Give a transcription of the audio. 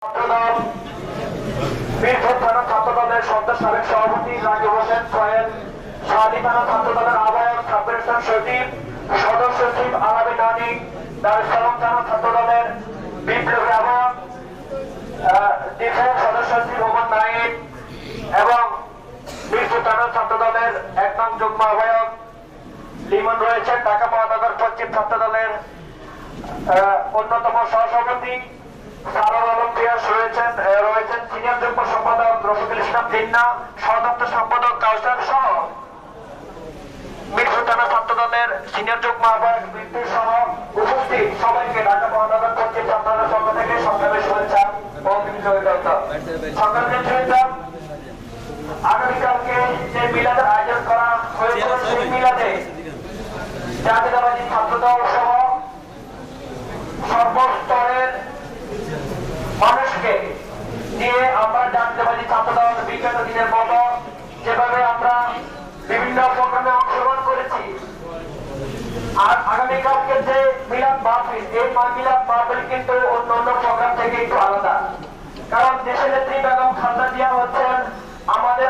ছাত্রদল বীরভূম থানা ছাত্রদলের সাবেক সভাপতি রাকিব হোসেন সোহেল, শাহাদি থানা ছাত্রদলের আহ্বায়ক সাব্বির হোসেন সজীব, সদস্য সচিব আলাবী নানি, দারুস সালাম থানা ছাত্রদলের বিপ্লবী আহ্বায়ক ডিফেন্স সদস্য সচিব ওমর নাইম এবং বীরভূম থানা ছাত্রদলের ১ নং যুগ্ম আহ্বায়ক লিমন রয়েছেন। ঢাকা মহানগর পশ্চিম ছাত্রদলের অন্যতম সহসভাপতি সারুল আলম পিয়াস রয়েছেন সিনিয়র যুগ্ম সম্পাদক রফিকুল ইসলাম জিন্না, সহদপ্তর সম্পাদক কাউসার সহ বীরভূম থানা ছাত্রদলের সিনিয়র যুগ্ম আহ্বায়ক বৃত্তি সহ উপস্থিত সবাইকে ঢাকা মহানগর পশ্চিম ছাত্রদলের পক্ষ থেকে সংগ্রামের শুভেচ্ছা ও অভিনন্দন। সংগ্রামের শুভেচ্ছা। আগামীকালকে যে মিলাদের আয়োজন করা হয়েছে সেই মিলাদে জাতীয়তাবাদী ছাত্রদল সহ সর্বস্তরের মানুষকে নিয়ে আমরা জাতীয়তাবাদী ছাত্রদল বিগত দিনের মতো যেভাবে আমরা বিভিন্ন প্রোগ্রামে অংশগ্রহণ করেছি, আর আগামীকালকে যে মিলাদ মাহফিল, এই মিলাদ মাহফিল কিন্তু অন্য প্রোগ্রাম থেকে একটু আলাদা। কারণ দেশের নেত্রী বেগম খালেদা জিয়া হচ্ছেন আমাদের